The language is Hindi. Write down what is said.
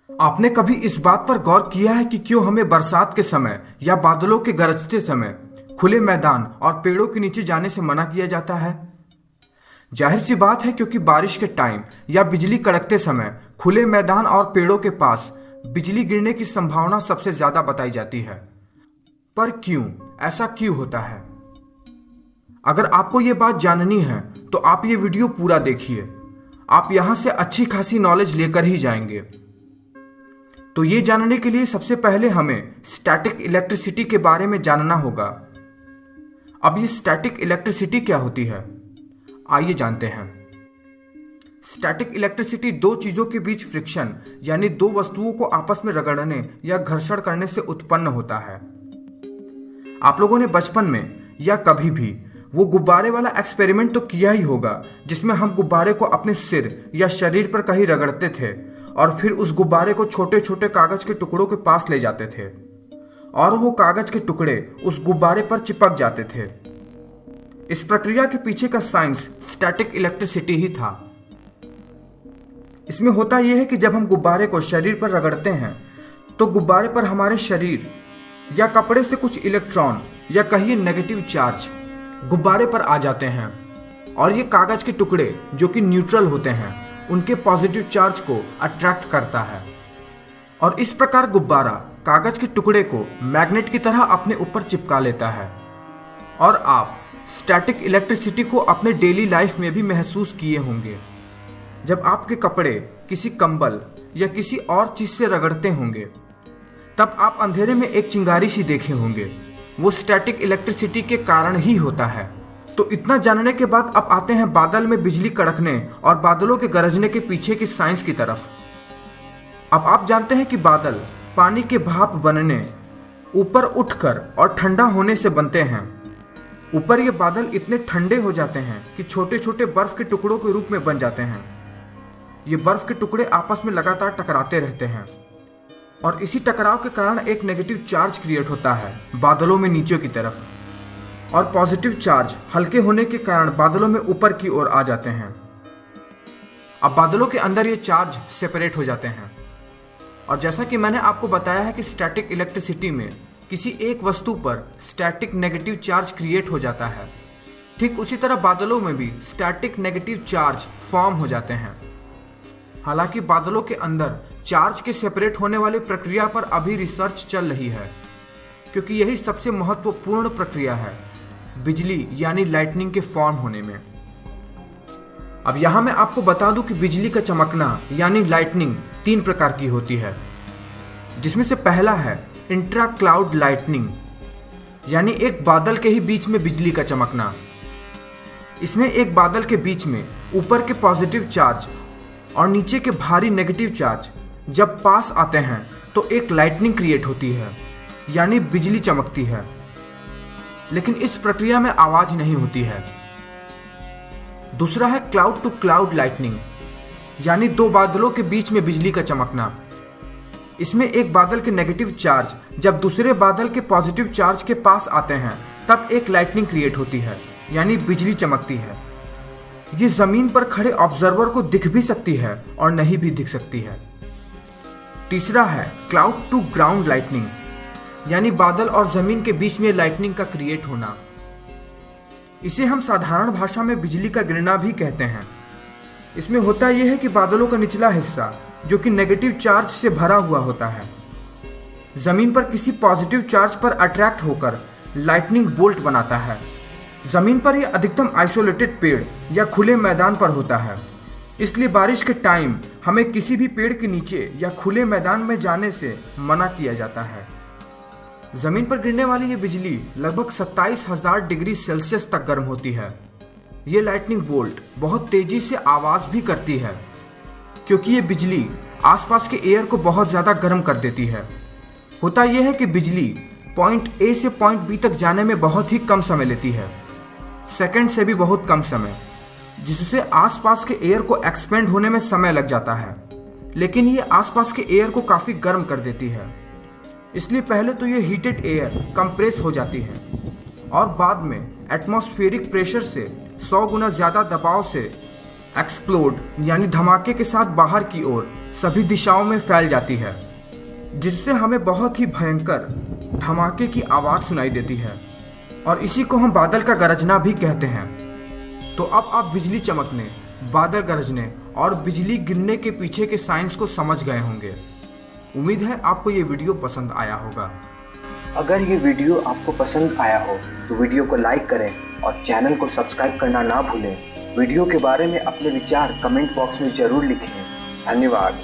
आपने कभी इस बात पर गौर किया है कि क्यों हमें बरसात के समय या बादलों के गरजते समय खुले मैदान और पेड़ों के नीचे जाने से मना किया जाता है? जाहिर सी बात है, क्योंकि बारिश के टाइम या बिजली कड़कते समय खुले मैदान और पेड़ों के पास बिजली गिरने की संभावना सबसे ज्यादा बताई जाती है। पर क्यों, ऐसा क्यों होता है? अगर आपको ये बात जाननी है तो आप ये वीडियो पूरा देखिए। आप यहां से अच्छी खासी नॉलेज लेकर ही जाएंगे। तो ये जानने के लिए सबसे पहले हमें स्टैटिक इलेक्ट्रिसिटी के बारे में जानना होगा। अब ये स्टैटिक इलेक्ट्रिसिटी क्या होती है, आइए जानते हैं। स्टैटिक इलेक्ट्रिसिटी दो चीजों के बीच फ्रिक्शन यानी दो वस्तुओं को आपस में रगड़ने या घर्षण करने से उत्पन्न होता है। आप लोगों ने बचपन में या कभी भी वो गुब्बारे वाला एक्सपेरिमेंट तो किया ही होगा जिसमें हम गुब्बारे को अपने सिर या शरीर पर कहीं रगड़ते थे और फिर उस गुब्बारे को छोटे छोटे कागज के टुकड़ों के पास ले जाते थे और वो कागज के टुकड़े उस गुब्बारे पर चिपक जाते थे। इस प्रक्रिया के पीछे का साइंस स्टैटिक इलेक्ट्रिसिटी ही था। इसमें होता यह है कि जब हम गुब्बारे को शरीर पर रगड़ते हैं तो गुब्बारे पर हमारे शरीर या कपड़े से कुछ इलेक्ट्रॉन या कहिए नेगेटिव चार्ज गुब्बारे पर आ जाते हैं और ये कागज के टुकड़े जो कि न्यूट्रल होते हैं उनके पॉजिटिव चार्ज को अट्रैक्ट करता है और इस प्रकार गुब्बारा कागज के टुकड़े को मैग्नेट की तरह अपने ऊपर चिपका लेता है। और आप स्टैटिक इलेक्ट्रिसिटी को अपने डेली लाइफ में भी महसूस किए होंगे। जब आपके कपड़े किसी कंबल या किसी और चीज से रगड़ते होंगे तब आप अंधेरे में एक चिंगारी सी देखे होंगे। वो स्टैटिक इलेक्ट्रिसिटी के कारण ही होता है। तो इतना जानने के बाद अब आते हैं बादल में बिजली कड़कने और बादलों के गरजने के पीछे की साइंस की तरफ। अब आप जानते हैं कि बादल पानी के भाप बनने, ऊपर उठकर और ठंडा होने से बनते हैं। ऊपर ये बादल इतने ठंडे हो जाते हैं कि छोटे छोटे बर्फ के टुकड़ों के रूप में बन जाते हैं। ये बर्फ के टुकड़े आपस में लगातार टकराते रहते हैं और इसी टकराव के कारण एक नेगेटिव चार्ज क्रिएट होता है बादलों में नीचे की तरफ, और पॉजिटिव चार्ज हल्के होने के कारण बादलों में ऊपर की ओर आ जाते हैं। अब बादलों के अंदर ये चार्ज सेपरेट हो जाते हैं और जैसा कि मैंने आपको बताया है कि स्टैटिक इलेक्ट्रिसिटी में किसी एक वस्तु पर स्टैटिक नेगेटिव चार्ज क्रिएट हो जाता है, ठीक उसी तरह बादलों में भी स्टैटिक नेगेटिव चार्ज फॉर्म हो जाते हैं। हालांकि बादलों के अंदर चार्ज के सेपरेट होने वाली प्रक्रिया पर अभी रिसर्च चल रही है, क्योंकि यही सबसे महत्वपूर्ण प्रक्रिया है बिजली यानी लाइटनिंग के फॉर्म होने में। अब यहां मैं आपको बता दूं कि बिजली का चमकना यानी लाइटनिंग 3 प्रकार की होती है, जिसमें से पहला है इंट्रा क्लाउड लाइटनिंग, यानी एक बादल के ही बीच में बिजली का चमकना। इसमें एक बादल के बीच में ऊपर के पॉजिटिव चार्ज और नीचे के भारी नेगेटिव चार्ज जब पास आते हैं तो एक लाइटनिंग क्रिएट होती है, यानी बिजली चमकती है। लेकिन इस प्रक्रिया में आवाज नहीं होती है। दूसरा है क्लाउड टू क्लाउड लाइटनिंग, यानी दो बादलों के बीच में बिजली का चमकना। इसमें एक बादल के नेगेटिव चार्ज जब दूसरे बादल के पॉजिटिव चार्ज के पास आते हैं तब एक लाइटनिंग क्रिएट होती है, यानी बिजली चमकती है। ये जमीन पर खड़े ऑब्जर्वर को दिख भी सकती है और नहीं भी दिख सकती है। तीसरा है क्लाउड टू ग्राउंड लाइटनिंग, यानी बादल और जमीन के बीच में लाइटनिंग का क्रिएट होना। इसे हम साधारण भाषा में बिजली का गिरना भी कहते हैं। इसमें होता यह है कि बादलों का निचला हिस्सा जो कि नेगेटिव चार्ज से भरा हुआ होता है, जमीन पर किसी पॉजिटिव चार्ज पर अट्रैक्ट होकर लाइटनिंग बोल्ट बनाता है। जमीन पर यह अधिकतम आइसोलेटेड पेड़ या खुले मैदान पर होता है, इसलिए बारिश के टाइम हमें किसी भी पेड़ के नीचे या खुले मैदान में जाने से मना किया जाता है। जमीन पर गिरने वाली ये बिजली लगभग 27,000 डिग्री सेल्सियस तक गर्म होती है। ये लाइटनिंग बोल्ट बहुत तेजी से आवाज भी करती है, क्योंकि ये बिजली आसपास के एयर को बहुत ज्यादा गर्म कर देती है। होता यह है कि बिजली पॉइंट ए से पॉइंट बी तक जाने में बहुत ही कम समय लेती है, सेकंड से भी बहुत कम समय, जिससे आसपास के एयर को एक्सपेंड होने में समय लग जाता है। लेकिन ये आसपास के एयर को काफी गर्म कर देती है, इसलिए पहले तो ये हीटेड एयर कंप्रेस हो जाती है और बाद में एटमॉस्फेरिक प्रेशर से 100 गुना ज्यादा दबाव से एक्सप्लोड यानी धमाके के साथ बाहर की ओर सभी दिशाओं में फैल जाती है, जिससे हमें बहुत ही भयंकर धमाके की आवाज़ सुनाई देती है, और इसी को हम बादल का गरजना भी कहते हैं। तो अब आप बिजली चमकने, बादल गरजने और बिजली गिरने के पीछे के साइंस को समझ गए होंगे। उम्मीद है आपको ये वीडियो पसंद आया होगा। अगर ये वीडियो आपको पसंद आया हो तो वीडियो को लाइक करें और चैनल को सब्सक्राइब करना ना भूलें। वीडियो के बारे में अपने विचार कमेंट बॉक्स में ज़रूर लिखें। धन्यवाद।